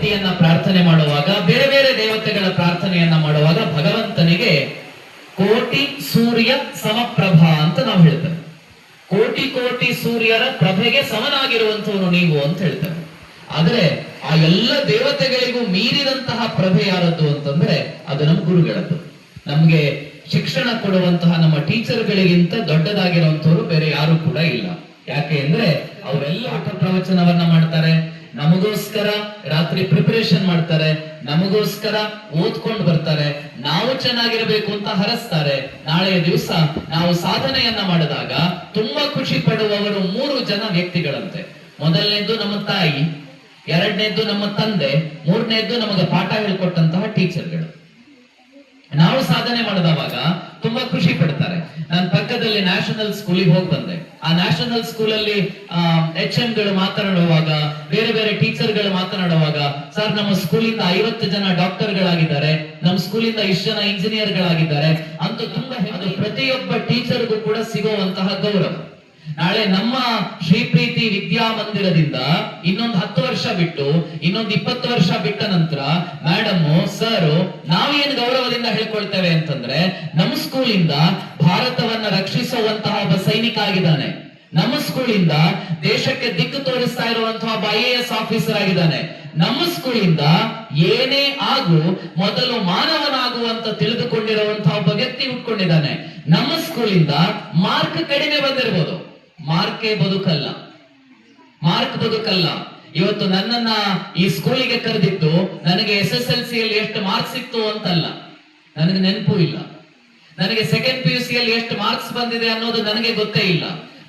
ಮೂರ್ತಿಯನ್ನ ಪ್ರಾರ್ಥನೆ ಮಾಡುವಾಗ, ಬೇರೆ ಬೇರೆ ದೇವತೆಗಳ ಪ್ರಾರ್ಥನೆಯನ್ನ ಮಾಡುವಾಗ ಭಗವಂತನಿಗೆ ಕೋಟಿ ಸೂರ್ಯ ಸಮಪ್ರಭಾ ಅಂತ ನಾವು ಹೇಳ್ತೇವೆ. ಕೋಟಿ ಕೋಟಿ ಸೂರ್ಯರ ಪ್ರಭೆಗೆ ಸಮನಾಗಿರುವಂತವನು ನೀವು ಅಂತ ಹೇಳ್ತೇವೆ. ಆದ್ರೆ ಆ ಎಲ್ಲ ದೇವತೆಗಳಿಗೂ ಮೀರಿದಂತಹ ಪ್ರಭೆ ಯಾರದ್ದು ಅಂತಂದ್ರೆ ಅದು ನಮ್ಮ ಗುರುಗಳದ್ದು. ನಮ್ಗೆ ಶಿಕ್ಷಣ ಕೊಡುವಂತಹ ನಮ್ಮ ಟೀಚರ್ಗಳಿಗಿಂತ ದೊಡ್ಡದಾಗಿರುವಂತವ್ರು ಬೇರೆ ಯಾರು ಕೂಡ ಇಲ್ಲ. ಯಾಕೆ ಅಂದ್ರೆ ಅವರೆಲ್ಲ ಪ್ರವಚನವನ್ನ ಮಾಡ್ತಾರೆ, ನಮಗೋಸ್ಕರ ರಾತ್ರಿ ಪ್ರಿಪರೇಷನ್ ಮಾಡ್ತಾರೆ, ನಮಗೋಸ್ಕರ ಓದ್ಕೊಂಡು ಬರ್ತಾರೆ, ನಾವು ಚೆನ್ನಾಗಿರಬೇಕು ಅಂತ ಹರಸ್ತಾರೆ. ನಾಳೆಯ ದಿವಸ ನಾವು ಸಾಧನೆಯನ್ನ ಮಾಡಿದಾಗ ತುಂಬಾ ಖುಷಿ ಪಡುವವರು 3 ಜನ ವ್ಯಕ್ತಿಗಳಂತೆ. ಮೊದಲನೇದ್ದು ನಮ್ಮ ತಾಯಿ, ಎರಡನೇದ್ದು ನಮ್ಮ ತಂದೆ, ಮೂರನೇದ್ದು ನಮಗೆ ಪಾಠ ಹೇಳ್ಕೊಟ್ಟಂತಹ ಟೀಚರ್ಗಳು. ನಾವು ಸಾಧನೆ ಮಾಡಿದವಾಗ ತುಂಬಾ ಖುಷಿ ಪಡ್ತಾರೆ. ನಾನು ಪಕ್ಕದಲ್ಲಿ ನ್ಯಾಷನಲ್ ಸ್ಕೂಲಿಗೆ ಹೋಗಿ ಬಂದೆ. ಆ ನ್ಯಾಷನಲ್ ಸ್ಕೂಲಲ್ಲಿ HM ಗಳು ಮಾತನಾಡುವಾಗ, ಬೇರೆ ಬೇರೆ ಟೀಚರ್ಗಳು ಮಾತನಾಡುವಾಗ, ಸರ್ ನಮ್ಮ ಸ್ಕೂಲಿಂದ 50 ಜನ ಡಾಕ್ಟರ್ಗಳಾಗಿದ್ದಾರೆ, ನಮ್ಮ ಸ್ಕೂಲಿಂದ ಇಷ್ಟು ಜನ ಇಂಜಿನಿಯರ್ಗಳಾಗಿದ್ದಾರೆ ಅಂತ ತುಂಬಾ ಅದು ಪ್ರತಿಯೊಬ್ಬ ಟೀಚರ್ಗೂ ಕೂಡ ಸಿಗುವಂತಹ ಗೌರವ. ನಾಳೆ ನಮ್ಮ ಶ್ರೀಪ್ರೀತಿ ವಿದ್ಯಾಮಂದಿರದಿಂದ ಇನ್ನೊಂದು 10 ವರ್ಷ ಬಿಟ್ಟು, ಇನ್ನೊಂದು 20 ವರ್ಷ ಬಿಟ್ಟ ನಂತರ ಮೇಡಮ್ ಸರ್ ನಾವೇನು ಗೌರವದಿಂದ ಹೇಳ್ಕೊಳ್ತೇವೆ ಅಂತಂದ್ರೆ, ನಮ್ಮ ಸ್ಕೂಲಿಂದ ಭಾರತವನ್ನ ರಕ್ಷಿಸುವಂತಹ ಒಬ್ಬ ಸೈನಿಕ ಆಗಿದ್ದಾನೆ, ನಮ್ಮ ಸ್ಕೂಲಿಂದ ದೇಶಕ್ಕೆ ದಿಕ್ಕು ತೋರಿಸ್ತಾ ಇರುವಂತಹ ಒಬ್ಬ IAS ಆಫೀಸರ್ ಆಗಿದ್ದಾನೆ, ನಮ್ಮ ಸ್ಕೂಲಿಂದ ಏನೇ ಆಗು ಮೊದಲು ಮಾನವನಾಗುವಂತ ತಿಳಿದುಕೊಂಡಿರುವಂತಹ ಒಬ್ಬ ವ್ಯಕ್ತಿ ಹುಟ್ಕೊಂಡಿದ್ದಾನೆ, ನಮ್ಮ ಸ್ಕೂಲಿಂದ ಮಾರ್ಕ್ ಕಡಿಮೆ ಬಂದಿರಬಹುದು, ಮಾರ್ಕ್ ಬದುಕಲ್ಲ. ಇವತ್ತು ನನ್ನನ್ನ ಈ ಸ್ಕೂಲಿಗೆ ಕರೆದಿದ್ದು ನನಗೆ SSLC ಯಲ್ಲಿ ಎಷ್ಟು ಮಾರ್ಕ್ಸ್ ಸಿಕ್ತು ಅಂತಲ್ಲ, ನನಗೆ ನೆನಪು ಇಲ್ಲ. ನನಗೆ ಸೆಕೆಂಡ್ PUC ಯಲ್ಲಿ ಎಷ್ಟು ಮಾರ್ಕ್ಸ್ ಬಂದಿದೆ ಅನ್ನೋದು ನನಗೆ ಗೊತ್ತೇ ಇಲ್ಲ.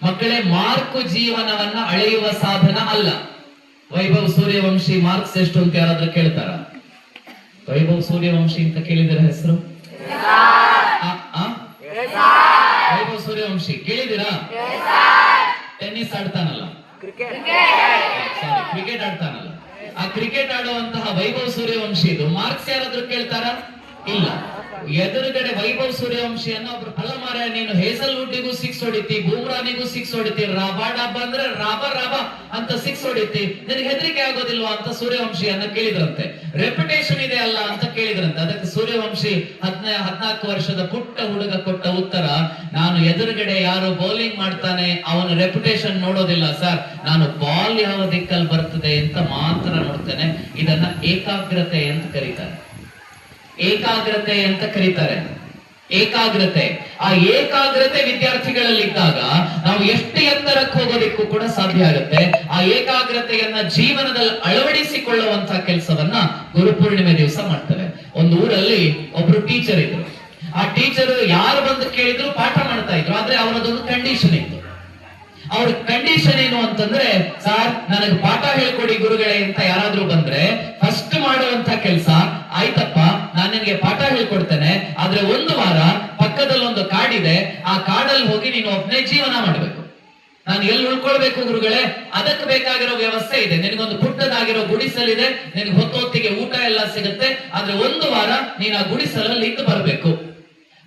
ಮಕ್ಕಳೇ, ಮಾರ್ಕ್ ಜೀವನವನ್ನ ಅಳೆಯುವ ಸಾಧನ ಅಲ್ಲ. ವೈಭವ್ ಸೂರ್ಯವಂಶಿ ಮಾರ್ಕ್ಸ್ ಎಷ್ಟು ಅಂತ ಯಾರಾದ್ರೂ ಕೇಳ್ತಾರ? ವೈಭವ್ ಸೂರ್ಯವಂಶಿ ಅಂತ ಕೇಳಿದಿರ ಹೆಸರು? ವೈಭವ್ ಸೂರ್ಯವಂಶಿ ಕೇಳಿದಿರಾ? ಟೆನ್ನಿಸ್ ಆಡ್ತಾನಲ್ಲ, ಕ್ರಿಕೆಟ್ ಆಡ್ತಾನಲ್ಲ, ಆ ಕ್ರಿಕೆಟ್ ಆಡುವಂತಹ ವೈಭವ್ ಸೂರ್ಯವಂಶಿದು ಮಾರ್ಕ್ಸ್ ಯಾರಾದ್ರೂ ಕೇಳ್ತಾರ? ಇಲ್ಲ. ಎದುರುಗಡೆ ವೈಭವ್ ಸೂರ್ಯವಂಶಿಯನ್ನ ಒಬ್ರು ಅಲ್ಲ ಮಾರ್ರೆ, ನೀನು ಹೇಸಲ್ವುಡ್ಡಿಗೂ 6 ಹೊಡಿತಿ, ಬೂಮ್ರಾನಿಗೂ 6 ಹೊಡಿತಿ, ರಾಬಾ ಡಾಬಾ ಅಂದ್ರೆ ರಾಬಾ ಅಂತ 6 ಹೊಡಿತಿ, ನಿನಗೆ ಹೆದರಿಕೆ ಆಗೋದಿಲ್ವಾ ಅಂತ ಸೂರ್ಯವಂಶಿಯನ್ನ ಕೇಳಿದ್ರಂತೆ. ರೆಪ್ಯುಟೇಷನ್ ಇದೆ ಅಲ್ಲ ಅಂತ ಕೇಳಿದ್ರಂತೆ. ಅದಕ್ಕೆ ಸೂರ್ಯವಂಶಿ 14 ವರ್ಷದ ಪುಟ್ಟ ಹುಡುಗ ಕೊಟ್ಟ ಉತ್ತರ, ನಾನು ಎದುರುಗಡೆ ಯಾರು ಬೌಲಿಂಗ್ ಮಾಡ್ತಾನೆ ಅವನ ರೆಪ್ಯುಟೇಷನ್ ನೋಡೋದಿಲ್ಲ ಸರ್, ನಾನು ಬಾಲ್ ಯಾವ ದಿಕ್ಕಲ್ಲಿ ಬರ್ತದೆ ಅಂತ ಮಾತ್ರ ನೋಡ್ತೇನೆ. ಇದನ್ನ ಏಕಾಗ್ರತೆ ಅಂತ ಕರೀತಾರೆ. ಏಕಾಗ್ರತೆ. ಆ ಏಕಾಗ್ರತೆ ವಿದ್ಯಾರ್ಥಿಗಳಲ್ಲಿದ್ದಾಗ ನಾವು ಎಷ್ಟು ಎತ್ತರಕ್ಕೆ ಹೋಗೋದಿಕ್ಕೂ ಕೂಡ ಸಾಧ್ಯ ಆಗುತ್ತೆ. ಆ ಏಕಾಗ್ರತೆಯನ್ನ ಜೀವನದಲ್ಲಿ ಅಳವಡಿಸಿಕೊಳ್ಳುವಂತಹ ಕೆಲಸವನ್ನ ಗುರುಪೂರ್ಣಿಮೆ ದಿವಸ ಮಾಡ್ತೇವೆ. ಒಂದು ಊರಲ್ಲಿ ಒಬ್ರು ಟೀಚರ್ ಇದ್ರು. ಆ ಟೀಚರ್ ಯಾರು ಬಂದು ಕೇಳಿದ್ರು ಪಾಠ ಮಾಡ್ತಾ ಇದ್ರು. ಆದ್ರೆ ಅವರದೊಂದು ಕಂಡೀಷನ್ ಇತ್ತು. ಅವ್ರ ಕಂಡೀಷನ್ ಏನು ಅಂತಂದ್ರೆ, ಸರ್ ನನಗೆ ಪಾಠ ಹೇಳ್ಕೊಡಿ ಗುರುಗಳೇ ಅಂತ ಯಾರಾದ್ರೂ ಬಂದ್ರೆ ಫಸ್ಟ್ ಮಾಡುವಂತ ಕೆಲಸ, ಆಯ್ತಪ್ಪ ನಾನು ನಿನಗೆ ಪಾಠ ಹೇಳ್ಕೊಡ್ತೇನೆ, ಆದ್ರೆ 1 ವಾರ ಪಕ್ಕದಲ್ಲಿ ಒಂದು ಕಾಡಿದೆ, ಆ ಕಾಡಲ್ಲಿ ಹೋಗಿ ನೀನು ಒಬ್ಬನೇ ಜೀವನ ಮಾಡ್ಬೇಕು. ನಾನು ಎಲ್ಲಿ ಉಳ್ಕೊಳ್ಬೇಕು ಗುರುಗಳೇ? ಅದಕ್ಕೆ ಬೇಕಾಗಿರೋ ವ್ಯವಸ್ಥೆ ಇದೆ, ನಿನಗೊಂದು ಪುಟ್ಟದಾಗಿರೋ ಗುಡಿಸಲಿದೆ, ನಿನಗೆ ಹೊತ್ತೊತ್ತಿಗೆ ಊಟ ಎಲ್ಲ ಸಿಗುತ್ತೆ, ಆದ್ರೆ 1 ವಾರ ನೀನು ಆ ಗುಡಿಸಲಲ್ಲಿ ಇದ್ದು ಬರ್ಬೇಕು.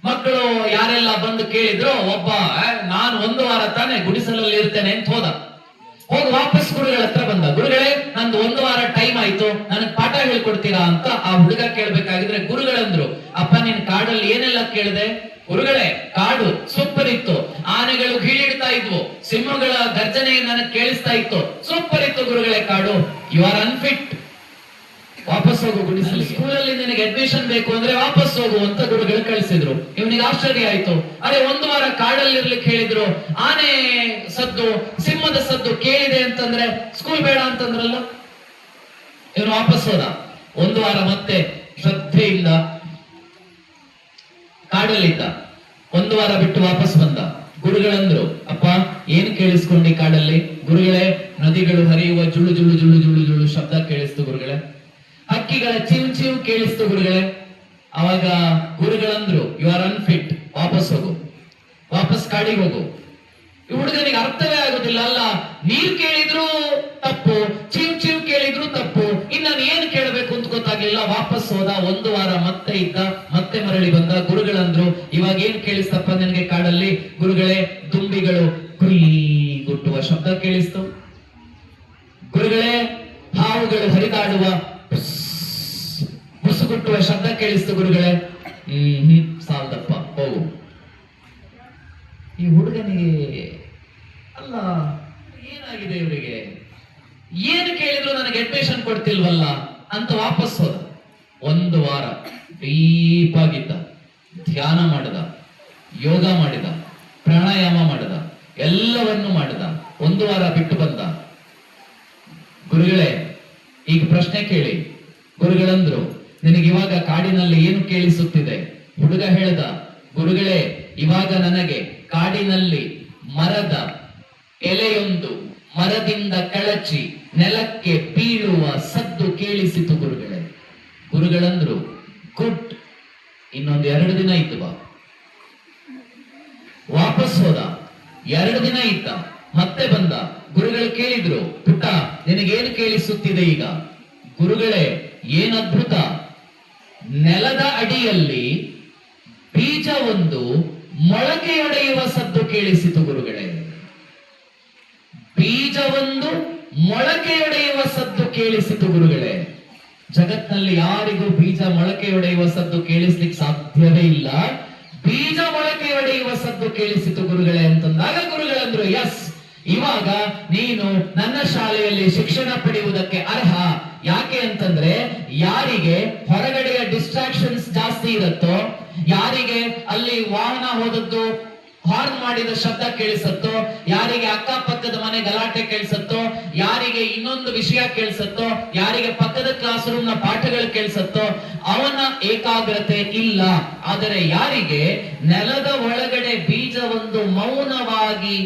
ಮಕ್ಕಳು ಯಾರೆಲ್ಲ ಬಂದು ಕೇಳಿದ್ರು, ಒಬ್ಬ ನಾನು 1 ವಾರ ತಾನೇ ಗುಡಿಸಲಲ್ಲಿ ಇರ್ತೇನೆ ಅಂತ ಹೋಗಿ ವಾಪಸ್ ಗುರುಗಳ ಹತ್ರ ಬಂದ. ಗುರುಗಳೇ ನಂದು 1 ವಾರ ಟೈಮ್ ಆಯ್ತು, ನನಗ್ ಪಾಠ ಹೇಳ್ಕೊಡ್ತೀರಾ ಅಂತ ಆ ಹುಡುಗ ಕೇಳ್ಬೇಕಾಗಿದ್ರೆ ಗುರುಗಳಂದ್ರು, ಅಪ್ಪ ನೀನ್ ಕಾಡಲ್ಲಿ ಏನೆಲ್ಲ ಕೇಳಿದೆ? ಗುರುಗಳೇ ಕಾಡು ಸೂಪರ್ ಇತ್ತು, ಆನೆಗಳು ಗೀಳಿಡ್ತಾ ಇದ್ವು, ಸಿಂಹಗಳ ಗರ್ಜನೆ ನನಗೆ ಕೇಳಿಸ್ತಾ ಇತ್ತು, ಸೂಪರ್ ಇತ್ತು ಗುರುಗಳೇ ಕಾಡು. ಯು ಆರ್ ಅನ್ಫಿಟ್, ವಾಪಸ್ ಹೋಗು ಗುಡಿಸಲು. ಸ್ಕೂಲಲ್ಲಿ ನಿನಗೆ ಅಡ್ಮಿಷನ್ ಬೇಕು ಅಂದ್ರೆ ವಾಪಸ್ ಹೋಗು ಅಂತ ಗುರುಗಳು ಕಳಿಸಿದ್ರು. ಇವನಿಗೆ ಆಶ್ಚರ್ಯ ಆಯ್ತು. ಅರೆ 1 ವಾರ ಕಾಡಲ್ಲಿ ಇರ್ಲಿಕ್ಕೆ ಹೇಳಿದ್ರು, ಆನೆ ಸದ್ದು ಸಿಂಹದ ಸದ್ದು ಕೇಳಿದೆ ಅಂತಂದ್ರೆ ಸ್ಕೂಲ್ ಬೇಡ ಅಂತಂದ್ರಲ್ಲ. ಇವನು ವಾಪಸ್ ಹೋದ. 1 ವಾರ ಮತ್ತೆ ಶ್ರದ್ಧೆಯಿಂದ ಕಾಡಲ್ಲಿದ್ದ. 1 ವಾರ ಬಿಟ್ಟು ವಾಪಸ್ ಬಂದ. ಗುರುಗಳಂದ್ರು, ಅಪ್ಪ ಏನ್ ಕೇಳಿಸ್ಕೊಂಡಿ ಕಾಡಲ್ಲಿ? ಗುರುಗಳೇ ನದಿಗಳು ಹರಿಯುವ ಜುಳು ಜುಳು ಜುಳು ಜುಳು ಜುಳು ಶಬ್ದ ಕೇಳಿಸ್ತು ಗುರುಗಳೇ, ಹಕ್ಕಿಗಳ ಚಿವ್ ಚಿವ್ ಕೇಳಿಸ್ತು ಗುರುಗಳೇ. ಅವಾಗ ಗುರುಗಳಂದ್ರು, ಯು ಆರ್ ಅನ್ಫಿಟ್, ವಾಪಸ್ ಹೋಗು, ವಾಪಸ್ ಕಾಡಿಗೆ ಹೋಗು. ಈ ಹುಡುಗನಿಗೆ ಅರ್ಥವೇ ಆಗುದಿಲ್ಲ. ಅಲ್ಲ, ನೀರ್ ಕೇಳಿದ್ರು ತಪ್ಪು, ಚಿವ್ ಚಿವ್ ಕೇಳಿದ್ರು ತಪ್ಪು, ಇನ್ನು ನಾನು ಏನ್ ಕೇಳಬೇಕು ಅಂತ ಗೊತ್ತಾಗ್ಲಿಲ್ಲ. ವಾಪಸ್ ಹೋದ. 1 ವಾರ ಮತ್ತೆ ಇದ್ದ, ಮತ್ತೆ ಮರಳಿ ಬಂದ. ಗುರುಗಳಂದ್ರು, ಇವಾಗ ಏನ್ ಕೇಳಿಸ್ತಪ್ಪ ನಿನಗೆ ಕಾಡಲ್ಲಿ? ಗುರುಗಳೇ ದುಂಬಿಗಳು ಕುಯ್ ಗುಟ್ಟುವ ಶಬ್ದ ಕೇಳಿಸ್ತು. ಗುರುಗಳೇ ಹಾವುಗಳು ಹರಿದಾಡುವ ಶಬ್ದ ಕೇಳಿಸ್ತು ಗುರುಗಳೇ. ಸಾಲ್ದಪ್ಪ, ಹೋಗು. ಈ ಹುಡುಗನಿಗೆ ಅಲ್ಲ, ಏನಾಗಿದೆ ಇವರಿಗೆ, ಏನು ಕೇಳಿದ್ರು ನನಗೆ ಅಡ್ಮಿಷನ್ ಕೊಡ್ತಿಲ್ವಲ್ಲ ಅಂತ ವಾಪಸ್ ಹೋದ. ಒಂದು ವಾರ ಡೀಪ್ ಆಗಿದ್ದ, ಧ್ಯಾನ ಮಾಡಿದ, ಯೋಗ ಮಾಡಿದ, ಪ್ರಾಣಾಯಾಮ ಮಾಡಿದ, ಎಲ್ಲವನ್ನು ಮಾಡಿದ. ಒಂದು ವಾರ ಬಿಟ್ಟು ಬಂದ. ಗುರುಗಳೇ ಈಗ ಪ್ರಶ್ನೆ ಕೇಳಿ. ಗುರುಗಳಂದ್ರು, ನಿನಗೆ ಇವಾಗ ಕಾಡಿನಲ್ಲಿ ಏನು ಕೇಳಿಸುತ್ತಿದೆ? ಹುಡುಗ ಹೇಳ್ದ, ಗುರುಗಳೇ ಇವಾಗ ನನಗೆ ಕಾಡಿನಲ್ಲಿ ಮರದ ಎಲೆಯೊಂದು ಮರದಿಂದ ಕಳಚಿ ನೆಲಕ್ಕೆ ಬೀಳುವ ಸದ್ದು ಕೇಳಿಸಿತು ಗುರುಗಳೇ. ಗುರುಗಳಂದ್ರು, ಗುಡ್, ಇನ್ನೊಂದು 2 ದಿನ ಇತ್ತು ಬಾ. ವಾಪಸ್ ಹೋದ, 2 ದಿನ ಇದ್ದ, ಮತ್ತೆ ಬಂದ. ಗುರುಗಳು ಕೇಳಿದ್ರು, ಪುಟ್ಟ ನಿನಗೇನು ಕೇಳಿಸುತ್ತಿದೆ ಈಗ? ಗುರುಗಳೇ ಏನ್ ಅದ್ಭುತ, ನೆಲದ ಅಡಿಯಲ್ಲಿ ಬೀಜ ಒಂದು ಮೊಳಕೆಯೊಡೆಯುವ ಸದ್ದು ಕೇಳಿಸಿತು ಗುರುಗಳೇ. ಬೀಜವೊಂದು ಮೊಳಕೆಯೊಡೆಯುವ ಸದ್ದು ಕೇಳಿಸಿತು ಗುರುಗಳೇ. ಜಗತ್ನಲ್ಲಿ ಯಾರಿಗೂ ಬೀಜ ಮೊಳಕೆಯೊಡೆಯುವ ಸದ್ದು ಕೇಳಿಸ್ಲಿಕ್ಕೆ ಸಾಧ್ಯವೇ ಇಲ್ಲ. ಬೀಜ ಮೊಳಕೆಯೊಡೆಯುವ ಸದ್ದು ಕೇಳಿಸಿತು ಗುರುಗಳೇ ಅಂತಂದಾಗ ಗುರುಗಳಂದ್ರು, ಎಸ್, ಇವಾಗ ನೀನು ನನ್ನ ಶಾಲೆಯಲ್ಲಿ ಶಿಕ್ಷಣ ಪಡೆಯುವುದಕ್ಕೆ ಅರ್ಹ. ಯಾಕೆ ಅಂತಂದ್ರೆ ಯಾರಿಗೆ ಹೊರಗಡೆಯ ಡಿಸ್ಟ್ರಾಕ್ಷನ್ಸ್ ಜಾಸ್ತಿ ಇರುತ್ತೋ, ಯಾರಿಗೆ ಅಲ್ಲಿ ವಾಹನ ಹೋದದ್ದು ಹಾರ್ನ್ ಮಾಡಿದ ಶಬ್ದ ಕೇಳಿಸತ್ತೋ, ಯಾರಿಗೆ ಅಕ್ಕಪಕ್ಕದ ಮನೆ ಗಲಾಟೆ ಕೇಳಿಸತ್ತೋ, ಯಾರಿಗೆ ಇನ್ನೊಂದು ವಿಷಯ ಕೇಳಿಸತ್ತೋ, ಯಾರಿಗೆ ಪಕ್ಕದ ಕ್ಲಾಸ್ ರೂಮ್ ನ ಪಾಠಗಳು ಕೇಳಿಸತ್ತೋ, ಅವನ ಏಕಾಗ್ರತೆ ಇಲ್ಲ. ಆದರೆ ಯಾರಿಗೆ ನೆಲದ ಒಳಗಡೆ ಬೀಜ ಒಂದು ಮೌನವಾಗಿ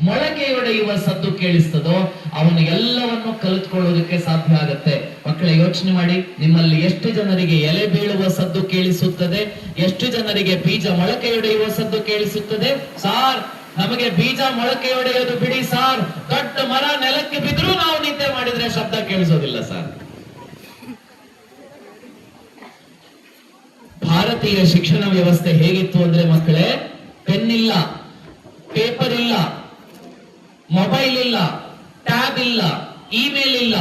ಮೊಳಕೆಯೊಡೆಯುವ ಸದ್ದು ಕೇಳಿಸ್ತದೋ ಅವನು ಎಲ್ಲವನ್ನು ಕಲಿತ್ಕೊಳ್ಳೋದಕ್ಕೆ ಸಾಧ್ಯ ಆಗತ್ತೆ. ಮಕ್ಕಳೇ ಯೋಚನೆ ಮಾಡಿ, ನಿಮ್ಮಲ್ಲಿ ಎಷ್ಟು ಜನರಿಗೆ ಎಲೆ ಬೀಳುವ ಸದ್ದು ಕೇಳಿಸುತ್ತದೆ? ಎಷ್ಟು ಜನರಿಗೆ ಬೀಜ ಮೊಳಕೆಯೊಡೆಯುವ ಸದ್ದು ಕೇಳಿಸುತ್ತದೆ? ಸಾರ್, ನಮಗೆ ಬೀಜ ಮೊಳಕೆಯೊಡೆಯೋದು ಬಿಡಿ ಸಾರ್, ದೊಡ್ಡ ಮರ ನೆಲಕ್ಕೆ ಬಿದ್ರೂ ನಾವು ನಿದ್ದೆ ಮಾಡಿದ್ರೆ ಶಬ್ದ ಕೇಳಿಸೋದಿಲ್ಲ ಸಾರ್. ಭಾರತೀಯ ಶಿಕ್ಷಣ ವ್ಯವಸ್ಥೆ ಹೇಗಿತ್ತು ಅಂದ್ರೆ ಮಕ್ಕಳೇ, ಪೆನ್ ಇಲ್ಲ, ಪೇಪರ್ ಇಲ್ಲ, ಮೊಬೈಲ್ ಇಲ್ಲ, ಟ್ಯಾಬ್ ಇಲ್ಲ, ಇಮೇಲ್ ಇಲ್ಲ.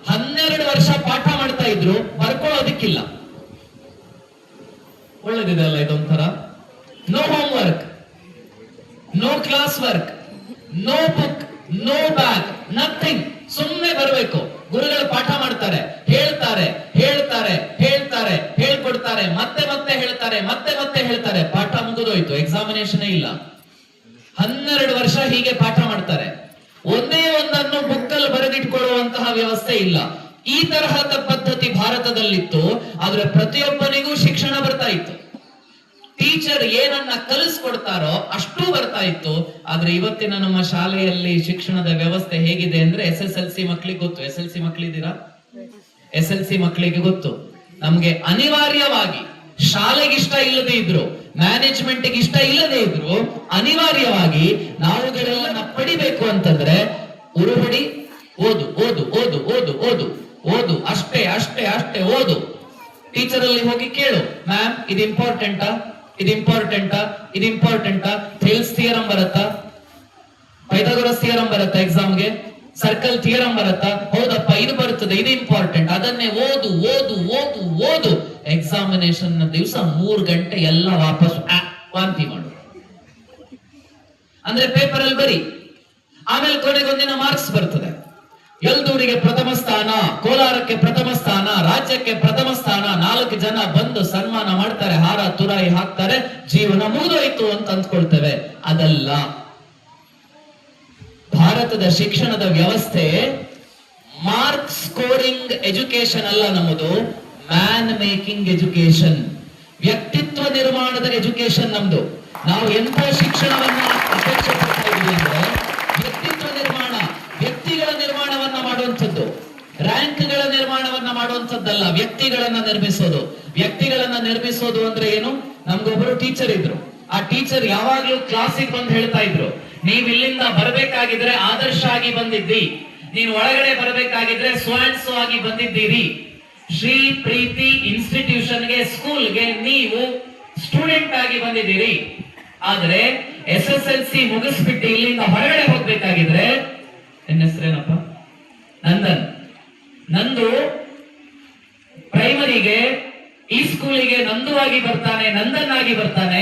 12 ವರ್ಷ ಪಾಠ ಮಾಡ್ತಾ ಇದ್ರು, ಬರ್ಕೊಳ್ಳೋದಕ್ಕಿಲ್ಲ. ಒಳ್ಳೇದಿದೆ ಅಲ್ಲ ಇದೊಂಥರ. No home work, no class work, no book, no bag, nothing. ಸುಮ್ಮನೆ ಬರಬೇಕು. ಗುರುಗಳು ಪಾಠ ಮಾಡ್ತಾರೆ, ಹೇಳ್ತಾರೆ ಹೇಳ್ತಾರೆ ಹೇಳ್ತಾರೆ ಹೇಳ್ಕೊಡ್ತಾರೆ, ಮತ್ತೆ ಮತ್ತೆ ಹೇಳ್ತಾರೆ, ಮತ್ತೆ ಮತ್ತೆ ಹೇಳ್ತಾರೆ. ಪಾಠ ಮುಗಿದೋಯ್ತು, ಎಕ್ಸಾಮಿನೇಷನ್ ಇಲ್ಲ. 12 ವರ್ಷ ಹೀಗೆ ಪಾಠ ಮಾಡ್ತಾರೆ. ಒಂದೇ ಒಂದನ್ನು ಬುಕ್ಕಲ್ಲಿ ಬರೆದಿಟ್ಕೊಳ್ಳುವಂತಹ ವ್ಯವಸ್ಥೆ ಇಲ್ಲ. ಈ ತರಹದ ಪದ್ಧತಿ ಭಾರತದಲ್ಲಿತ್ತು. ಆದ್ರೆ ಪ್ರತಿಯೊಬ್ಬನಿಗೂ ಶಿಕ್ಷಣ ಬರ್ತಾ ಇತ್ತು. ಟೀಚರ್ ಏನನ್ನ ಕಲಿಸ್ಕೊಡ್ತಾರೋ ಅಷ್ಟು ಬರ್ತಾ ಇತ್ತು. ಆದ್ರೆ ಇವತ್ತಿನ ನಮ್ಮ ಶಾಲೆಯಲ್ಲಿ ಶಿಕ್ಷಣದ ವ್ಯವಸ್ಥೆ ಹೇಗಿದೆ ಅಂದ್ರೆ, SSLC ಮಕ್ಕಳಿಗೆ ಗೊತ್ತು. SLC ಮಕ್ಕಳಿದ್ದೀರಾ? SLC ಮಕ್ಕಳಿಗೆ ಗೊತ್ತು. ನಮ್ಗೆ ಅನಿವಾರ್ಯವಾಗಿ ಶಾಲೆಗಿಷ್ಟ ಇಲ್ಲದೆ ಇದ್ರು, ಮ್ಯಾನೇಜ್ಮೆಂಟ್ ಇಷ್ಟ ಇಲ್ಲದೆ ಇದ್ರು, ಅನಿವಾರ್ಯವಾಗಿ ನಾವುಗಳೆಲ್ಲ ಪಡಿಬೇಕು ಅಂತಂದ್ರೆ ಉರುಬಡಿ ಓದು ಓದು ಓದು ಓದು ಓದು ಓದು, ಅಷ್ಟೇ ಅಷ್ಟೇ ಅಷ್ಟೇ ಓದು. ಟೀಚರ್ ಅಲ್ಲಿ ಹೋಗಿ ಕೇಳು, ಮ್ಯಾಮ್ ಇದು ಇಂಪಾರ್ಟೆಂಟಾ, ಇದು ಇಂಪಾರ್ಟೆಂಟಾ, ಇದು ಇಂಪಾರ್ಟೆಂಟಾ? ಥೇಲ್ಸ್ ಥಿಯರಂ ಬರುತ್ತಾ? ಪೈಥಾಗೊರಸ್ ಥಿಯರಂ ಬರುತ್ತಾ ಎಕ್ಸಾಮ್ಗೆ? ಸರ್ಕಲ್ ಥಿಯರಂ ಬರುತ್ತಾ? ಹೌದಪ್ಪ, ಇದು ಬರುತ್ತದೆ, ಇದು ಇಂಪಾರ್ಟೆಂಟ್, ಅದನ್ನೇ ಓದು ಓದು ಓದು ಓದು. ಎಕ್ಸಾಮಿನೇಷನ್ ದಿವಸ 3 ಗಂಟೆ ಎಲ್ಲ ವಾಪಸ್ ವಾಂತಿ ಮಾಡು. ಅಂದ್ರೆ ಪೇಪರ್ ಅಲ್ಲಿ ಬರಿ, ಆಮೇಲೆ ಕೊನೆಗೊಂದಿನ ಮಾರ್ಕ್ಸ್ ಬರ್ತದೆ. ಯಲ್ದೂರಿಗೆ ಪ್ರಥಮ ಸ್ಥಾನ, ಕೋಲಾರಕ್ಕೆ ಪ್ರಥಮ ಸ್ಥಾನ, ರಾಜ್ಯಕ್ಕೆ ಪ್ರಥಮ ಸ್ಥಾನ. 4 ಜನ ಬಂದು ಸನ್ಮಾನ ಮಾಡ್ತಾರೆ, ಹಾರ ತುರಾಯಿ ಹಾಕ್ತಾರೆ, ಜೀವನ ಮುಗಿದೋಯ್ತು ಅಂತ ಅಂದ್ಕೊಳ್ತೇವೆ. ಅದಲ್ಲ ಭಾರತದ ಶಿಕ್ಷಣದ ವ್ಯವಸ್ಥೆ. ಮಾರ್ಕ್ ಸ್ಕೋರಿಂಗ್ ಎಜುಕೇಶನ್ ಅಲ್ಲ ನಮ್ಮದು, ಮ್ಯಾನ್ ಮೇಕಿಂಗ್ ಎಜುಕೇಶನ್, ವ್ಯಕ್ತಿತ್ವ ನಿರ್ಮಾಣದ ಎಜುಕೇಶನ್ ನಮ್ದು. ನಾವು ಎಂಥ ಶಿಕ್ಷಣವನ್ನ ಅಪೇಕ್ಷೆ ಪಡ್ತಾ ಇದ್ದೀವಿ ಅಂದ್ರೆ ವ್ಯಕ್ತಿತ್ವ ನಿರ್ಮಾಣ, ವ್ಯಕ್ತಿಗಳ ನಿರ್ಮಾಣವನ್ನ ಮಾಡುವಂಥದ್ದು, ರ್ಯಾಂಕ್ಗಳ ನಿರ್ಮಾಣವನ್ನ ಮಾಡುವಂಥದ್ದಲ್ಲ, ವ್ಯಕ್ತಿಗಳನ್ನ ನಿರ್ಮಿಸೋದು. ವ್ಯಕ್ತಿಗಳನ್ನ ನಿರ್ಮಿಸೋದು ಅಂದ್ರೆ ಏನು? ನಮ್ಗೊಬ್ಬರು ಟೀಚರ್ ಇದ್ರು. ಆ ಟೀಚರ್ ಯಾವಾಗ್ಲೂ ಕ್ಲಾಸಿಗೆ ಬಂದು ಹೇಳ್ತಾ ಇದ್ರು, ನೀವ್ ಇಲ್ಲಿಂದ ಬರಬೇಕಾಗಿದ್ರೆ ಆದರ್ಶ ಆಗಿ ಬಂದಿದ್ದಿ, ನೀನು ಒಳಗಡೆ ಬರಬೇಕಾಗಿದ್ರೆ ಸ್ವಾನ್ಸೋ ಆಗಿ ಬಂದಿದ್ದೀರಿ. ಶ್ರೀ ಪ್ರೀತಿ ಇನ್ಸ್ಟಿಟ್ಯೂಷನ್ಗೆ, ಸ್ಕೂಲ್ಗೆ ನೀವು ಸ್ಟೂಡೆಂಟ್ ಆಗಿ ಬಂದಿದ್ದೀರಿ. ಆದ್ರೆ SSLC ಮುಗಿಸ್ಬಿಟ್ಟು ಇಲ್ಲಿಂದ ಹೊರಗಡೆ ಹೋಗ್ಬೇಕಾಗಿದ್ರೆ, ನನ್ನ ಹೆಸರೇನಪ್ಪ? ನಂದನ್. ನಂದು ಪ್ರೈಮರಿಗೆ ಈ ಸ್ಕೂಲ್ ಸ್ಕೂಲಿಗೆ ನಂದುವಾಗಿ ಬರ್ತಾನೆ, ನಂದನಾಗಿ ಬರ್ತಾನೆ.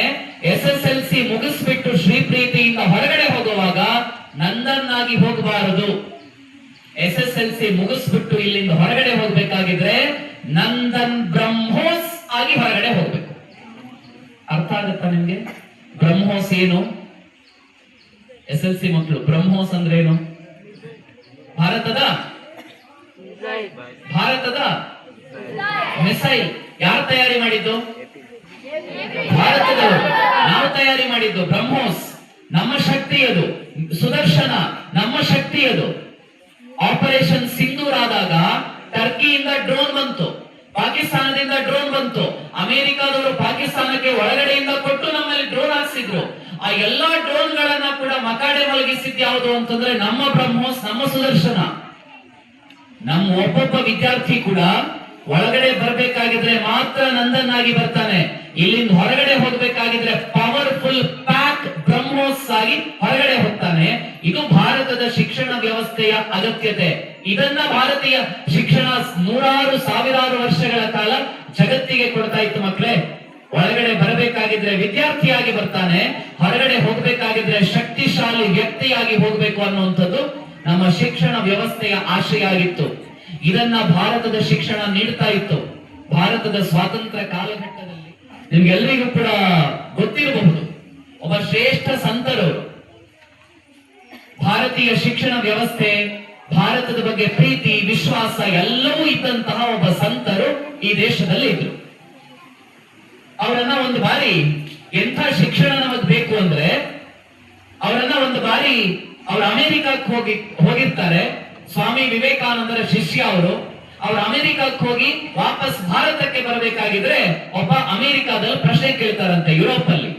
SSLC ಮುಗಿಸ್ಬಿಟ್ಟು ಶ್ರೀ ಪ್ರೀತಿಯಿಂದ ಹೊರಗಡೆ ಹೋಗುವಾಗ ನಂದನ್ನಾಗಿ ಹೋಗಬಾರದು. SSLC ಮುಗಿಸ್ಬಿಟ್ಟು ಇಲ್ಲಿಂದ ಹೊರಗಡೆ ಹೋಗ್ಬೇಕಾಗಿದ್ರೆ ನಂದನ್ ಬ್ರಹ್ಮೋಸ್ ಆಗಿ ಹೊರಗಡೆ ಹೋಗ್ಬೇಕು. ಅರ್ಥ ಆಗುತ್ತಾ ನಿಮ್ಗೆ? ಬ್ರಹ್ಮೋಸ್ ಏನು? SSLC ಮಕ್ಕಳು, ಬ್ರಹ್ಮೋಸ್ ಅಂದ್ರೆ ಏನು? ಭಾರತದ ಮಿಸೈಲ್ ಯಾರು ತಯಾರಿ ಮಾಡಿದ್ದು? ಭಾರತದವರು. ನಾವು ತಯಾರಿ ಮಾಡಿದ್ದು ಬ್ರಹ್ಮೋಸ್. ನಮ್ಮ ಶಕ್ತಿ ಅದು. ಸುದರ್ಶನ ನಮ್ಮ ಶಕ್ತಿ ಅದು. ಆಪರೇಷನ್ ಸಿಂಧೂರ್ ಆದಾಗ ಟರ್ಕಿಯಿಂದ ಡ್ರೋನ್ ಬಂತು, ಪಾಕಿಸ್ತಾನದಿಂದ ಡ್ರೋನ್ ಬಂತು. ಅಮೆರಿಕಾದವರು ಪಾಕಿಸ್ತಾನಕ್ಕೆ ಒಳಗಡೆಯಿಂದ ಕೊಟ್ಟು ನಮ್ಮಲ್ಲಿ ಡ್ರೋನ್ ಹಾಕ್ಸಿದ್ರು. ಆ ಎಲ್ಲಾ ಡ್ರೋನ್ ಗಳನ್ನ ಕೂಡ ಮಕಾಡೆ ಮಲಗಿಸಿದ್ ಯಾವುದು ಅಂತಂದ್ರೆ ನಮ್ಮ ಬ್ರಹ್ಮೋಸ್, ನಮ್ಮ ಸುದರ್ಶನ. ನಮ್ಮ ಒಬ್ಬೊಬ್ಬ ವಿದ್ಯಾರ್ಥಿ ಕೂಡ ಒಳಗಡೆ ಬರ್ಬೇಕಾಗಿದ್ರೆ ಮಾತ್ರ ನಂದನ್ನಾಗಿ ಬರ್ತಾನೆ. ಇಲ್ಲಿಂದ ಹೊರಗಡೆ ಹೋಗ್ಬೇಕಾಗಿದ್ರೆ ಪವರ್ಫುಲ್ ಪ್ಯಾಕ್ ಬ್ರಹ್ಮೋಸ್ ಆಗಿ ಹೊರಗಡೆ ಹೋಗ್ತಾನೆ. ಇದು ಭಾರತದ ಶಿಕ್ಷಣ ವ್ಯವಸ್ಥೆಯ ಅಗತ್ಯತೆ. ಇದನ್ನ ಭಾರತೀಯ ಶಿಕ್ಷಣ ನೂರಾರು ಸಾವಿರಾರು ವರ್ಷಗಳ ಕಾಲ ಜಗತ್ತಿಗೆ ಕೊಡ್ತಾ ಇತ್ತು. ಮಕ್ಕಳೇ, ಒಳಗಡೆ ಬರಬೇಕಾಗಿದ್ರೆ ವಿದ್ಯಾರ್ಥಿಯಾಗಿ ಬರ್ತಾನೆ, ಹೊರಗಡೆ ಹೋಗ್ಬೇಕಾಗಿದ್ರೆ ಶಕ್ತಿಶಾಲಿ ವ್ಯಕ್ತಿಯಾಗಿ ಹೋಗ್ಬೇಕು ಅನ್ನುವಂಥದ್ದು ನಮ್ಮ ಶಿಕ್ಷಣ ವ್ಯವಸ್ಥೆಯ ಆಶಯ ಆಗಿತ್ತು. ಇದನ್ನ ಭಾರತದ ಶಿಕ್ಷಣ ನೀಡ್ತಾ ಇತ್ತು. ಭಾರತದ ಸ್ವಾತಂತ್ರ್ಯ ಕಾಲಘಟ್ಟದಲ್ಲಿ ನಿಮ್ಗೆಲ್ಲರಿಗೂ ಕೂಡ ಗೊತ್ತಿರಬಹುದು, ಒಬ್ಬ ಶ್ರೇಷ್ಠ ಸಂತರು ಭಾರತೀಯ ಶಿಕ್ಷಣ ವ್ಯವಸ್ಥೆ, ಭಾರತದ ಬಗ್ಗೆ ಪ್ರೀತಿ, ವಿಶ್ವಾಸ ಎಲ್ಲವೂ ಇದ್ದಂತಹ ಒಬ್ಬ ಸಂತರು ಈ ದೇಶದಲ್ಲಿ ಇದ್ರು. ಅವರನ್ನ ಒಂದು ಬಾರಿ ಎಂಥ ಶಿಕ್ಷಣ ನಮಗ್ ಬೇಕು ಅಂದ್ರೆ, ಅವರನ್ನ ಒಂದು ಬಾರಿ ಅವರು ಅಮೆರಿಕಕ್ಕೆ ಹೋಗಿರ್ತಾರೆ. ಸ್ವಾಮಿ ವಿವೇಕಾನಂದರ ಶಿಷ್ಯ ಅವರು ಅಮೆರಿಕಕ್ಕೆ ಹೋಗಿ ವಾಪಸ್ ಭಾರತಕ್ಕೆ ಬರಬೇಕಾಗಿದ್ರೆ ಒಬ್ಬ ಅಮೆರಿಕಾದಲ್ಲಿ ಪ್ರಶ್ನೆ ಕೇಳ್ತಾರಂತೆ ಯುರೋಪ್ ಅಲ್ಲಿ.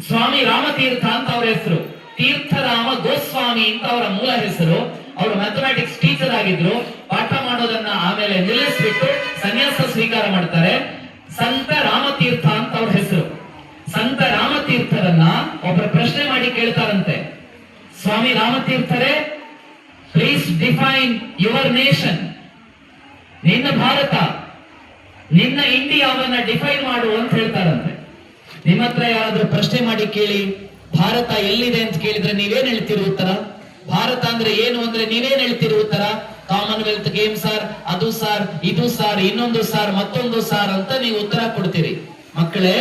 ಸ್ವಾಮಿ ರಾಮತೀರ್ಥ ಅಂತ ಅವರ ಹೆಸರು, ತೀರ್ಥರಾಮ ಗೋಸ್ವಾಮಿ ಅಂತ ಅವರ ಮೂಲ ಹೆಸರು. ಅವರು ಮ್ಯಾಥಮೆಟಿಕ್ಸ್ ಟೀಚರ್ ಆಗಿದ್ರು. ಪಾಠ ಮಾಡೋದನ್ನ ಆಮೇಲೆ ನಿಲ್ಲಿಸ್ಬಿಟ್ಟು ಸನ್ಯಾಸ ಸ್ವೀಕಾರ ಮಾಡ್ತಾರೆ. ಸಂತ ರಾಮತೀರ್ಥ ಅಂತ ಅವ್ರ ಹೆಸರು. ಸಂತ ರಾಮತೀರ್ಥರನ್ನ ಒಬ್ಬರ ಪ್ರಶ್ನೆ ಮಾಡಿ ಕೇಳ್ತಾರಂತೆ, ಸ್ವಾಮಿ ರಾಮತೀರ್ಥರೇ, ಪ್ಲೀಸ್ ಡಿಫೈನ್ ಯುವರ್ ನೇಷನ್. ನಿನ್ನ ಭಾರತ, ನಿನ್ನ ಇಂಡಿಯಾವನ್ನ ಡಿಫೈನ್ ಮಾಡು ಅಂತ ಹೇಳ್ತಾರಂತೆ. ನಿಮ್ಮ ಹತ್ರ ಯಾರಾದ್ರೂ ಪ್ರಶ್ನೆ ಮಾಡಿ ಕೇಳಿ, ಭಾರತ ಎಲ್ಲಿದೆ ಅಂತ ಕೇಳಿದ್ರೆ ನೀವೇನ್ ಹೇಳ್ತೀರಿ ಉತ್ತರ? ಭಾರತ ಅಂದ್ರೆ ಏನು ಅಂದ್ರೆ ನೀವೇನ್ ಹೇಳ್ತೀರಿ ಉತ್ತರ? ಕಾಮನ್ವೆಲ್ತ್ ಗೇಮ್ ಸಾರ್, ಅದು ಸಾರ್, ಇದು ಸಾರ್, ಇನ್ನೊಂದು ಸಾರ್, ಮತ್ತೊಂದು ಸಾರ್ ಅಂತ ನೀವು ಉತ್ತರ ಕೊಡ್ತೀರಿ. ಮಕ್ಕಳೇ,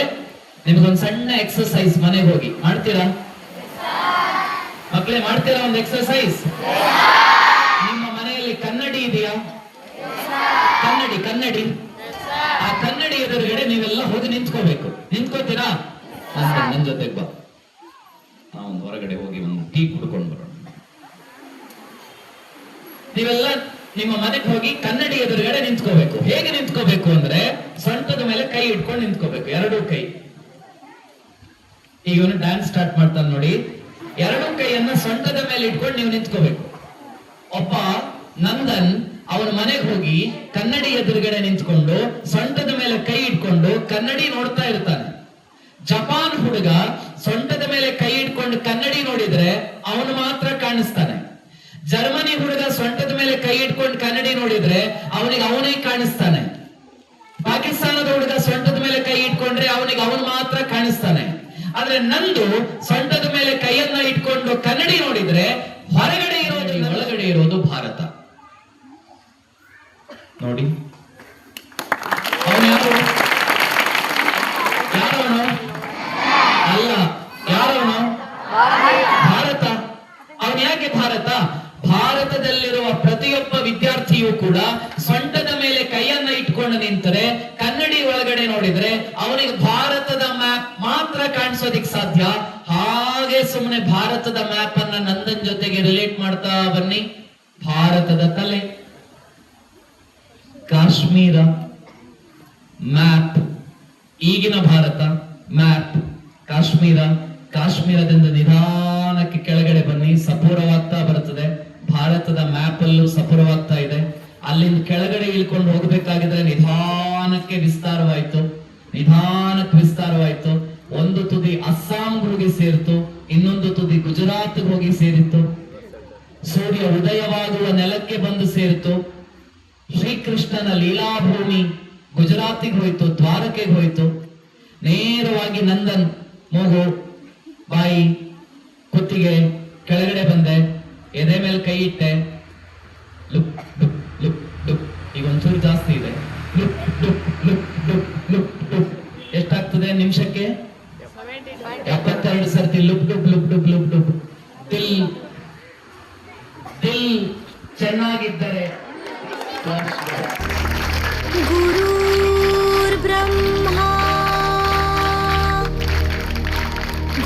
ನಿಮ್ಗೊಂದು ಸಣ್ಣ ಎಕ್ಸರ್ಸೈಸ್ ಮನೆಗೆ ಹೋಗಿ ಮಾಡ್ತೀರಾ? ಮಕ್ಕಳೇ, ಮಾಡ್ತೀರಾ ಒಂದು ಎಕ್ಸರ್ಸೈಸ್? ನಿಮ್ಮ ಮನೆಯಲ್ಲಿ ಕನ್ನಡಿ ಇದೆಯಾ? ಕನ್ನಡಿ. ಆ ಕನ್ನಡಿ ಎದುರುಗಡೆ ನೀವೆಲ್ಲ ಹೋಗಿ ನಿಂತ್ಕೋಬೇಕು. ನಿಂತ್ಕೋತೀರಾ? ನನ್ ಜೊತೆಗೆ ಬಾ, ನಾವು ಹೊರಗಡೆ ಹೋಗಿ ಒಂದು ಟೀ ಕುಡ್ಕೊಂಡು ಬರೋಣ. ನೀವೆಲ್ಲ ನಿಮ್ಮ ಮನೆಗೆ ಹೋಗಿ ಕನ್ನಡಿ ಎದುರುಗಡೆ ನಿಂತ್ಕೋಬೇಕು. ಹೇಗೆ ನಿಂತ್ಕೋಬೇಕು ಅಂದ್ರೆ, ಸೊಂಟದ ಮೇಲೆ ಕೈ ಇಟ್ಕೊಂಡು ನಿಂತ್ಕೋಬೇಕು, ಎರಡೂ ಕೈ. ಈಗ ಇವನು ಡ್ಯಾನ್ಸ್ ಸ್ಟಾರ್ಟ್ ಮಾಡ್ತಾನೆ ನೋಡಿ. ಎರಡೂ ಕೈಯನ್ನ ಸೊಂಟದ ಮೇಲೆ ಇಟ್ಕೊಂಡು ನೀವು ನಿಂತ್ಕೋಬೇಕು. ಒಬ್ಬ ನಂದನ್ ಅವನ ಮನೆಗೆ ಹೋಗಿ ಕನ್ನಡಿ ಎದುರುಗಡೆ ನಿಂತ್ಕೊಂಡು ಸೊಂಟದ ಮೇಲೆ ಕೈ ಇಟ್ಕೊಂಡು ಕನ್ನಡಿ ನೋಡ್ತಾ ಇರ್ತಾನೆ. ಜಪಾನ್ ಹುಡುಗ ಸೊಂಟದ ಮೇಲೆ ಕೈ ಇಟ್ಕೊಂಡು ಕನ್ನಡಿ ನೋಡಿದ್ರೆ ಅವನು ಮಾತ್ರ ಕಾಣಿಸ್ತಾನೆ. ಜರ್ಮನಿ ಹುಡುಗ ಸೊಂಟದ ಮೇಲೆ ಕೈ ಇಟ್ಕೊಂಡು ಕನ್ನಡಿ ನೋಡಿದ್ರೆ ಅವನಿಗೆ ಅವನೇ ಕಾಣಿಸ್ತಾನೆ. ಪಾಕಿಸ್ತಾನದ ಹುಡುಗ ಸೊಂಟದ ಮೇಲೆ ಕೈ ಇಟ್ಕೊಂಡ್ರೆ ಅವನಿಗೆ ಅವನು ಮಾತ್ರ ಕಾಣಿಸ್ತಾನೆ. ಆದ್ರೆ ನಂದು ಸೊಂಟದ ಮೇಲೆ ಕೈಯನ್ನ ಇಟ್ಕೊಂಡು ಕನ್ನಡಿ ನೋಡಿದ್ರೆ ಹೊರಗಡೆ ಇರೋದು, ಒಳಗಡೆ ಇರೋದು ಭಾರತ. ನೋಡಿ, ಅವನು ಯಾರವನು? ಅಲ್ಲ, ಯಾರವನು? ಭಾರತ. ಅವನು ಯಾಕೆ ಭಾರತ? ಭಾರತದಲ್ಲಿರುವ ಪ್ರತಿಯೊಬ್ಬ ವಿದ್ಯಾರ್ಥಿಯು ಕೂಡ ಸೊಂಟದ ಮೇಲೆ ಕೈಯನ್ನ ಇಟ್ಕೊಂಡು ನಿಂತರೆ, ಕನ್ನಡಿ ಒಳಗಡೆ ನೋಡಿದ್ರೆ ಅವನಿಗೆ ಭಾರತದ ಮ್ಯಾಪ್ ಮಾತ್ರ ಕಾಣಿಸೋದಿಕ್ ಸಾಧ್ಯ. ಹಾಗೆ ಸುಮ್ಮನೆ ಭಾರತದ ಮ್ಯಾಪ್ ಅನ್ನ ನಂದನ್ ಜೊತೆಗೆ ರಿಲೇಟ್ ಮಾಡ್ತಾ ಬನ್ನಿ. ಭಾರತದ ತಲೆ ಕಾಶ್ಮೀರ ಮ್ಯಾಪ್, ಈಗಿನ ಭಾರತ ಮ್ಯಾಪ್ ಕಾಶ್ಮೀರ. ಕಾಶ್ಮೀರದಿಂದ ನಿಧಾನಕ್ಕೆ ಕೆಳಗಡೆ ಬನ್ನಿ, ಸಪೂರವಾಗ್ತಾ ಬರುತ್ತದೆ. ಭಾರತದ ಮ್ಯಾಪ್ ಅಲ್ಲೂ ಸಪೂರವಾಗ್ತಾ ಇದೆ. ಅಲ್ಲಿಂದ ಕೆಳಗಡೆ ಇಳ್ಕೊಂಡು ಹೋಗ್ಬೇಕಾಗಿದ್ರೆ ನಿಧಾನಕ್ಕೆ ವಿಸ್ತಾರವಾಯ್ತು. ಒಂದು ತುದಿ ಅಸ್ಸಾಂಗೆ ಹೋಗಿ ಸೇರಿತು, ಇನ್ನೊಂದು ತುದಿ ಗುಜರಾತ್ ಹೋಗಿ ಸೇರಿತ್ತು. ಸೂರ್ಯ ಉದಯವಾಗುವ ನೆಲಕ್ಕೆ ಬಂದು ಸೇರಿತು. ಶ್ರೀಕೃಷ್ಣನ ಲೀಲಾಭೂಮಿ ಗುಜರಾತಿಗೆ ಹೋಯ್ತು, ದ್ವಾರಕೆಗೆ ಹೋಯ್ತು, ನೇರವಾಗಿ ನಂದನ್ ಮೂಗು, ಬಾಯಿ, ಕುತ್ತಿಗೆ ಕೆಳಗಡೆ ಬಂದೆ, ಎದೆ ಮೇಲೆ ಕೈ ಇಟ್ಟೆ, ಲುಕ್ ಲುಕ್ ಲುಕ್ ಲುಕ್, ಈಗ ಒಂಚೂರು ಜಾಸ್ತಿ ಇದೆ, look look look look look look. ಎಷ್ಟಾಗ್ತದೆ ನಿಮಿಷಕ್ಕೆ? 72 ಸರ್ತಿ look look look look look look. ದಿಲ್ ದಿಲ್ ಚೆನ್ನಾಗಿದ್ದರೆ ಗುರುರ್ ಬ್ರಹ್ಮ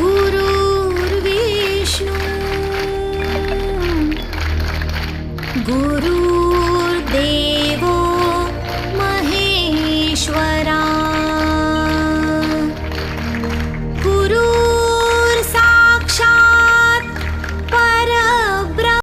ಗುರುರ್ ವಿಷ್ಣು ಗುರುರ್ ದೇವ